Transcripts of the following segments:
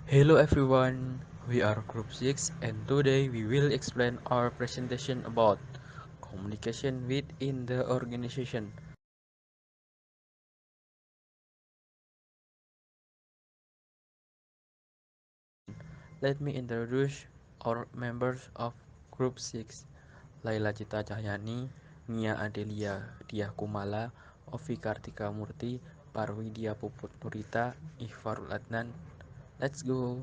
Hello everyone, we are Group 6 and today we will explain our presentation about communication within the organization. Let me introduce our members of Group 6, Laila Cita Cahyani, Nia Adelia Diah Kumala, Ovi Kartika Murti, Parwidia Puput Nurita, Ihfarul Adnan. Let's go!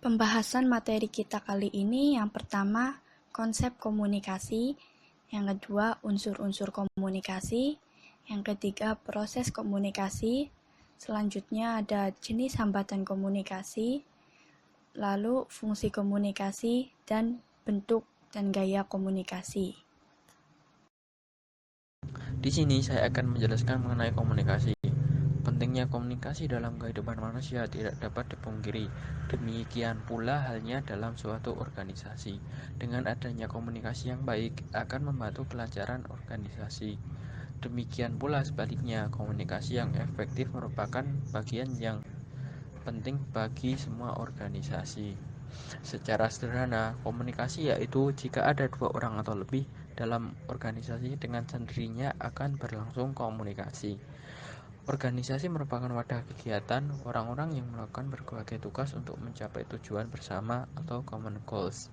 Pembahasan materi kita kali ini yang pertama, konsep komunikasi, yang kedua, unsur-unsur komunikasi, yang ketiga, proses komunikasi, selanjutnya ada jenis hambatan komunikasi, lalu fungsi komunikasi, dan bentuk dan gaya komunikasi. Di sini saya akan menjelaskan mengenai komunikasi. Pentingnya komunikasi dalam kehidupan manusia tidak dapat dipungkiri. Demikian pula halnya dalam suatu organisasi. Dengan adanya komunikasi yang baik akan membantu kelancaran organisasi. Demikian pula sebaliknya, komunikasi yang efektif merupakan bagian yang penting bagi semua organisasi. Secara sederhana, komunikasi yaitu jika ada dua orang atau lebih dalam organisasi dengan sendirinya akan berlangsung komunikasi. Organisasi merupakan wadah kegiatan orang-orang yang melakukan berbagai tugas untuk mencapai tujuan bersama atau common goals.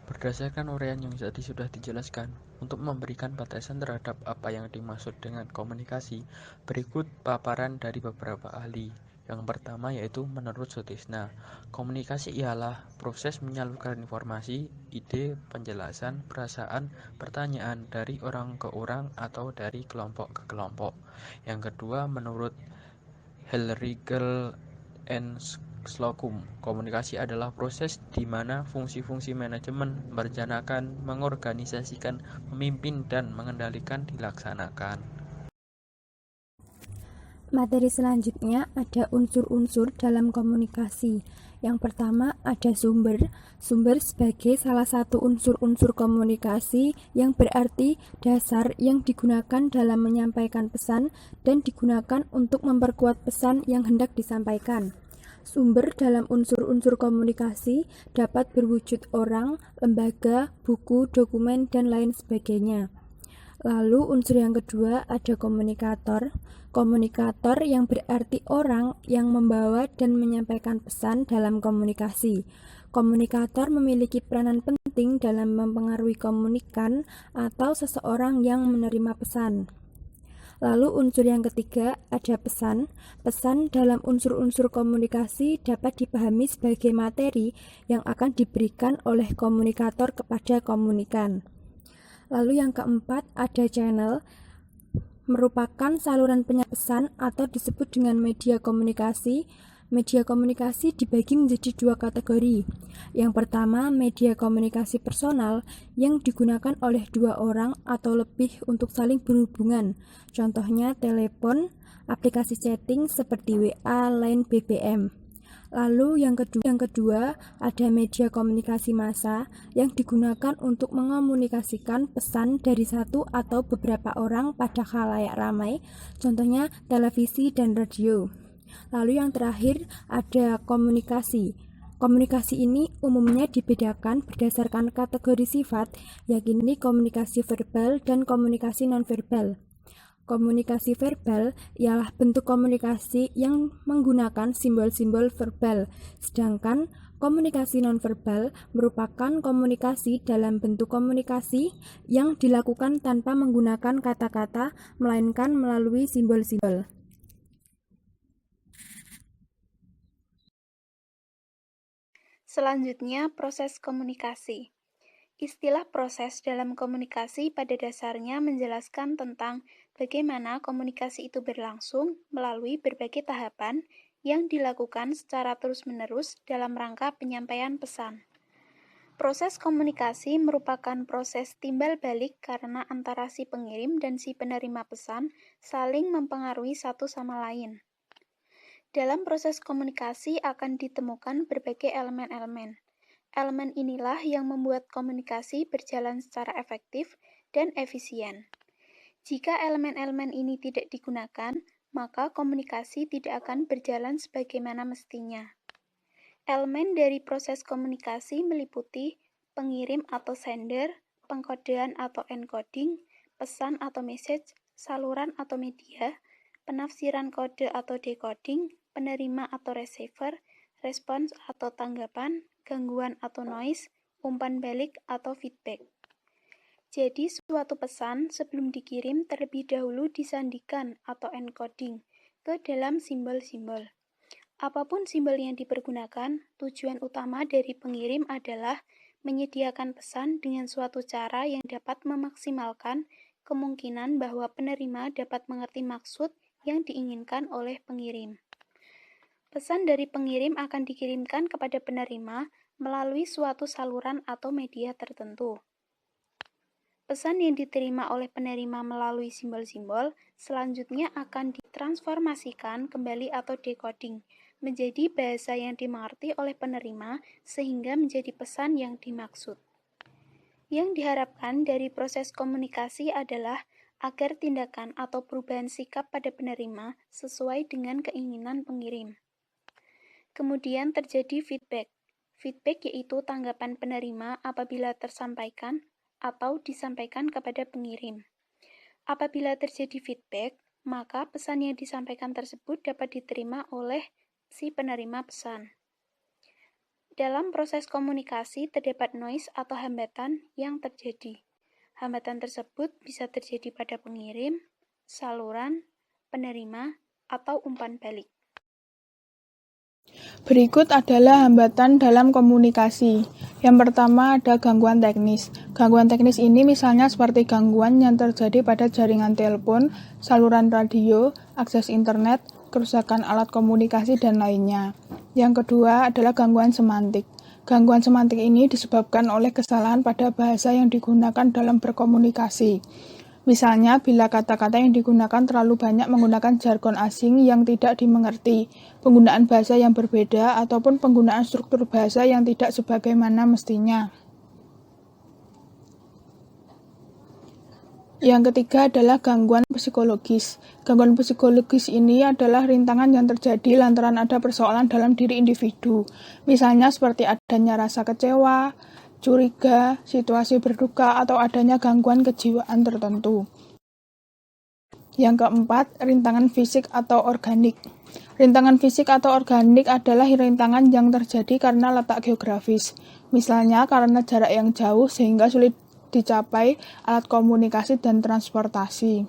Berdasarkan uraian yang tadi sudah dijelaskan, untuk memberikan batasan terhadap apa yang dimaksud dengan komunikasi, berikut paparan dari beberapa ahli. Yang pertama yaitu menurut Sutisna, komunikasi ialah proses menyalurkan informasi, ide, penjelasan, perasaan, pertanyaan dari orang ke orang atau dari kelompok ke kelompok. Yang kedua menurut Hellriegel and Slocum, komunikasi adalah proses di mana fungsi-fungsi manajemen merencanakan, mengorganisasikan, memimpin, dan mengendalikan dilaksanakan. Materi selanjutnya ada unsur-unsur dalam komunikasi. Yang pertama ada sumber. Sumber sebagai salah satu unsur-unsur komunikasi yang berarti dasar yang digunakan dalam menyampaikan pesan dan digunakan untuk memperkuat pesan yang hendak disampaikan. Sumber dalam unsur-unsur komunikasi dapat berwujud orang, lembaga, buku, dokumen, dan lain sebagainya. Lalu unsur yang kedua ada komunikator. Komunikator yang berarti orang yang membawa dan menyampaikan pesan dalam komunikasi. Komunikator memiliki peranan penting dalam mempengaruhi komunikan atau seseorang yang menerima pesan. Lalu unsur yang ketiga ada pesan. Pesan dalam unsur-unsur komunikasi dapat dipahami sebagai materi yang akan diberikan oleh komunikator kepada komunikan. Lalu yang keempat ada channel, merupakan saluran penyampaian pesan atau disebut dengan media komunikasi. Media komunikasi dibagi menjadi dua kategori. Yang pertama, media komunikasi personal yang digunakan oleh dua orang atau lebih untuk saling berhubungan. Contohnya telepon, aplikasi chatting seperti WA, Line, BBM. Lalu yang kedua ada media komunikasi massa yang digunakan untuk mengomunikasikan pesan dari satu atau beberapa orang pada khalayak ramai, contohnya televisi dan radio. Lalu yang terakhir ada komunikasi. Komunikasi ini umumnya dibedakan berdasarkan kategori sifat, yakni komunikasi verbal dan komunikasi nonverbal. Komunikasi verbal ialah bentuk komunikasi yang menggunakan simbol-simbol verbal, sedangkan komunikasi nonverbal merupakan komunikasi dalam bentuk komunikasi yang dilakukan tanpa menggunakan kata-kata, melainkan melalui simbol-simbol. Selanjutnya, proses komunikasi. Istilah proses dalam komunikasi pada dasarnya menjelaskan tentang bagaimana komunikasi itu berlangsung melalui berbagai tahapan yang dilakukan secara terus-menerus dalam rangka penyampaian pesan. Proses komunikasi merupakan proses timbal balik karena antara si pengirim dan si penerima pesan saling mempengaruhi satu sama lain. Dalam proses komunikasi akan ditemukan berbagai elemen-elemen. Elemen inilah yang membuat komunikasi berjalan secara efektif dan efisien. Jika elemen-elemen ini tidak digunakan, maka komunikasi tidak akan berjalan sebagaimana mestinya. Elemen dari proses komunikasi meliputi pengirim atau sender, pengkodean atau encoding, pesan atau message, saluran atau media, penafsiran kode atau decoding, penerima atau receiver, respons atau tanggapan, gangguan atau noise, umpan balik atau feedback. Jadi, suatu pesan sebelum dikirim terlebih dahulu disandikan atau encoding ke dalam simbol-simbol. Apapun simbol yang dipergunakan, tujuan utama dari pengirim adalah menyediakan pesan dengan suatu cara yang dapat memaksimalkan kemungkinan bahwa penerima dapat mengerti maksud yang diinginkan oleh pengirim. Pesan dari pengirim akan dikirimkan kepada penerima melalui suatu saluran atau media tertentu. Pesan yang diterima oleh penerima melalui simbol-simbol selanjutnya akan ditransformasikan kembali atau decoding menjadi bahasa yang dimengerti oleh penerima sehingga menjadi pesan yang dimaksud. Yang diharapkan dari proses komunikasi adalah agar tindakan atau perubahan sikap pada penerima sesuai dengan keinginan pengirim. Kemudian terjadi feedback. Feedback yaitu tanggapan penerima apabila tersampaikan atau disampaikan kepada pengirim. Apabila terjadi feedback, maka pesan yang disampaikan tersebut dapat diterima oleh si penerima pesan. Dalam proses komunikasi terdapat noise atau hambatan yang terjadi. Hambatan tersebut bisa terjadi pada pengirim, saluran, penerima, atau umpan balik. Berikut adalah hambatan dalam komunikasi. Yang pertama ada gangguan teknis. Gangguan teknis ini misalnya seperti gangguan yang terjadi pada jaringan telepon, saluran radio, akses internet, kerusakan alat komunikasi, dan lainnya. Yang kedua adalah gangguan semantik. Gangguan semantik ini disebabkan oleh kesalahan pada bahasa yang digunakan dalam berkomunikasi. Misalnya, bila kata-kata yang digunakan terlalu banyak menggunakan jargon asing yang tidak dimengerti, penggunaan bahasa yang berbeda, ataupun penggunaan struktur bahasa yang tidak sebagaimana mestinya. Yang ketiga adalah gangguan psikologis. Gangguan psikologis ini adalah rintangan yang terjadi lantaran ada persoalan dalam diri individu. Misalnya seperti adanya rasa kecewa, curiga, situasi berduka, atau adanya gangguan kejiwaan tertentu. Yang keempat, rintangan fisik atau organik. Rintangan fisik atau organik adalah rintangan yang terjadi karena letak geografis. Misalnya karena jarak yang jauh sehingga sulit dicapai alat komunikasi dan transportasi.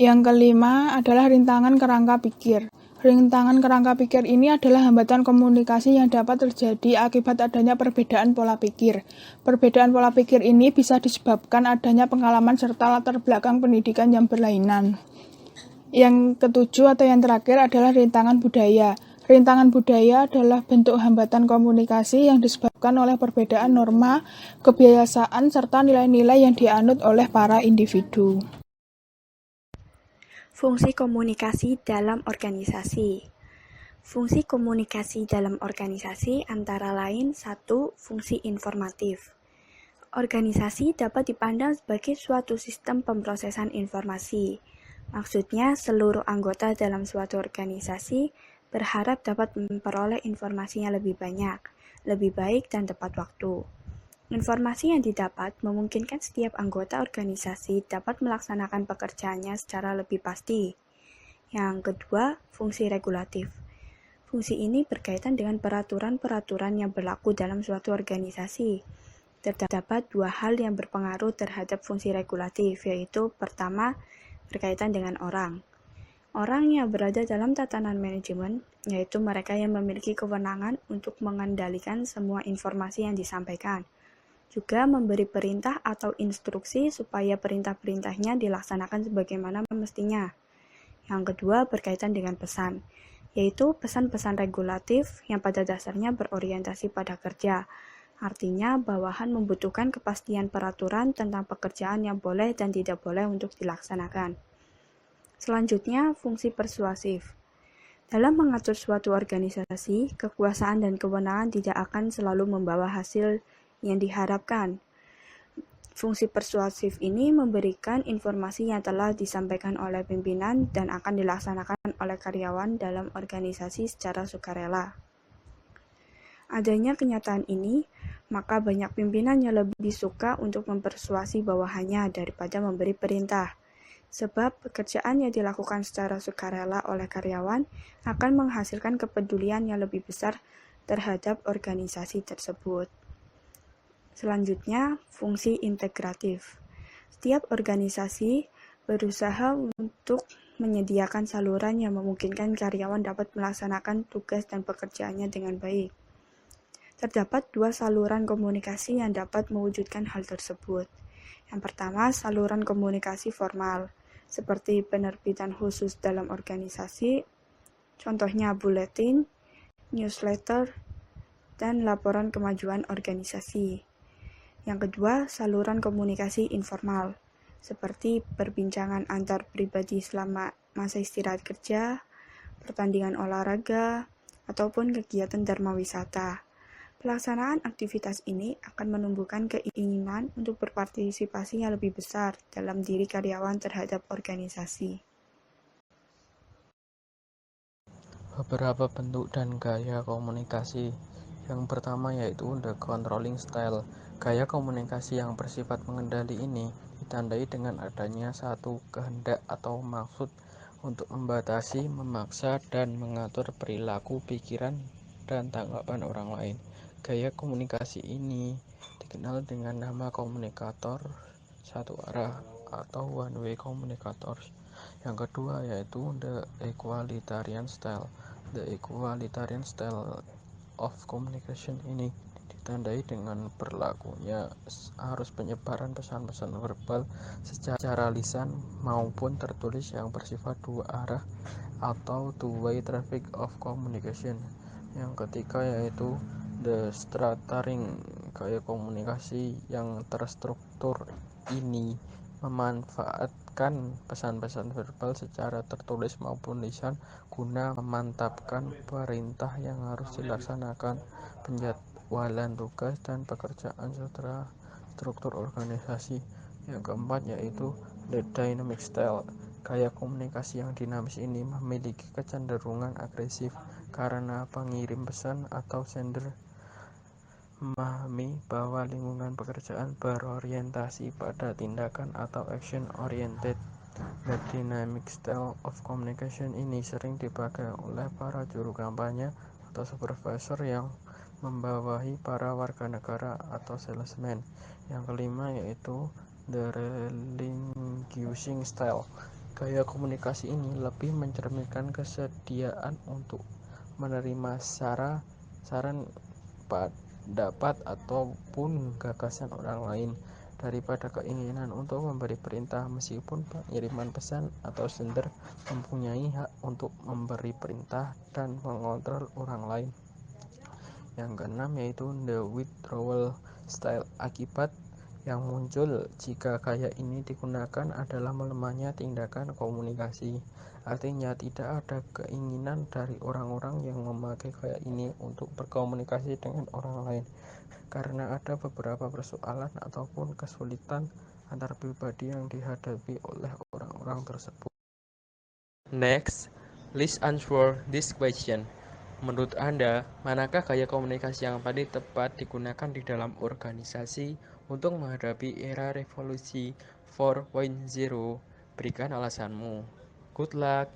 Yang kelima adalah rintangan kerangka pikir. Rintangan kerangka pikir ini adalah hambatan komunikasi yang dapat terjadi akibat adanya perbedaan pola pikir. Perbedaan pola pikir ini bisa disebabkan adanya pengalaman serta latar belakang pendidikan yang berlainan. Yang ketujuh atau yang terakhir adalah rintangan budaya. Rintangan budaya adalah bentuk hambatan komunikasi yang disebabkan oleh perbedaan norma, kebiasaan, serta nilai-nilai yang dianut oleh para individu. Fungsi komunikasi dalam organisasi. Fungsi komunikasi dalam organisasi antara lain 1. Fungsi informatif. Organisasi dapat dipandang sebagai suatu sistem pemrosesan informasi. Maksudnya, seluruh anggota dalam suatu organisasi berharap dapat memperoleh informasinya lebih banyak, lebih baik, dan tepat waktu. Informasi yang didapat memungkinkan setiap anggota organisasi dapat melaksanakan pekerjaannya secara lebih pasti. Yang kedua, fungsi regulatif. Fungsi ini berkaitan dengan peraturan-peraturan yang berlaku dalam suatu organisasi. Terdapat dua hal yang berpengaruh terhadap fungsi regulatif, yaitu pertama, berkaitan dengan orang. Orang yang berada dalam tatanan manajemen, yaitu mereka yang memiliki kewenangan untuk mengendalikan semua informasi yang disampaikan. Juga memberi perintah atau instruksi supaya perintah-perintahnya dilaksanakan sebagaimana mestinya. Yang kedua berkaitan dengan pesan, yaitu pesan-pesan regulatif yang pada dasarnya berorientasi pada kerja. Artinya, bawahan membutuhkan kepastian peraturan tentang pekerjaan yang boleh dan tidak boleh untuk dilaksanakan. Selanjutnya, fungsi persuasif. Dalam mengatur suatu organisasi, kekuasaan dan kewenangan tidak akan selalu membawa hasil yang diharapkan. Fungsi persuasif ini memberikan informasi yang telah disampaikan oleh pimpinan dan akan dilaksanakan oleh karyawan dalam organisasi secara sukarela. Adanya kenyataan ini, maka banyak pimpinan yang lebih suka untuk mempersuasi bawahannya daripada memberi perintah. Sebab pekerjaan yang dilakukan secara sukarela oleh karyawan akan menghasilkan kepedulian yang lebih besar terhadap organisasi tersebut. Selanjutnya, fungsi integratif. Setiap organisasi berusaha untuk menyediakan saluran yang memungkinkan karyawan dapat melaksanakan tugas dan pekerjaannya dengan baik. Terdapat dua saluran komunikasi yang dapat mewujudkan hal tersebut. Yang pertama, saluran komunikasi formal, seperti penerbitan khusus dalam organisasi, contohnya buletin, newsletter, dan laporan kemajuan organisasi. Yang kedua, saluran komunikasi informal, seperti perbincangan antar pribadi selama masa istirahat kerja, pertandingan olahraga, ataupun kegiatan dharma wisata. Pelaksanaan aktivitas ini akan menumbuhkan keinginan untuk berpartisipasi yang lebih besar dalam diri karyawan terhadap organisasi. Beberapa bentuk dan gaya komunikasi. Yang pertama yaitu the controlling style. Gaya komunikasi yang bersifat mengendali ini ditandai dengan adanya satu kehendak atau maksud untuk membatasi, memaksa, dan mengatur perilaku, pikiran, dan tanggapan orang lain. Gaya komunikasi ini dikenal dengan nama komunikator satu arah atau one-way communicators. Yang kedua yaitu the equalitarian style. The equalitarian style of communication ini ditandai dengan berlakunya arus penyebaran pesan-pesan verbal secara lisan maupun tertulis yang bersifat dua arah atau two-way traffic of communication. Yang ketiga yaitu the structuring. Gaya komunikasi yang terstruktur ini memanfaatkan pesan-pesan verbal secara tertulis maupun lisan guna memantapkan perintah yang harus dilaksanakan, penjadwalan tugas dan pekerjaan secara struktur organisasi. Yang keempat yaitu the dynamic style. Gaya komunikasi yang dinamis ini memiliki kecenderungan agresif karena pengirim pesan atau sender memahami bahwa lingkungan pekerjaan berorientasi pada tindakan atau action oriented. The dynamic style of communication ini sering dipakai oleh para juru kampanye atau supervisor yang membawahi para warga negara atau salesman. Yang kelima yaitu the relinquishing style. Gaya komunikasi ini lebih mencerminkan kesediaan untuk menerima saran, pendapat ataupun gagasan orang lain daripada keinginan untuk memberi perintah, meskipun pengiriman pesan atau sender mempunyai hak untuk memberi perintah dan mengontrol orang lain. Yang keenam yaitu the withdrawal style. Akibat yang muncul jika gaya ini digunakan adalah melemahnya tindakan komunikasi. Artinya tidak ada keinginan dari orang-orang yang memakai gaya ini untuk berkomunikasi dengan orang lain karena ada beberapa persoalan ataupun kesulitan antar pribadi yang dihadapi oleh orang-orang tersebut. Next, let's answer this question. Menurut Anda, manakah gaya komunikasi yang paling tepat digunakan di dalam organisasi untuk menghadapi era revolusi 4.0? Berikan alasanmu. Good luck!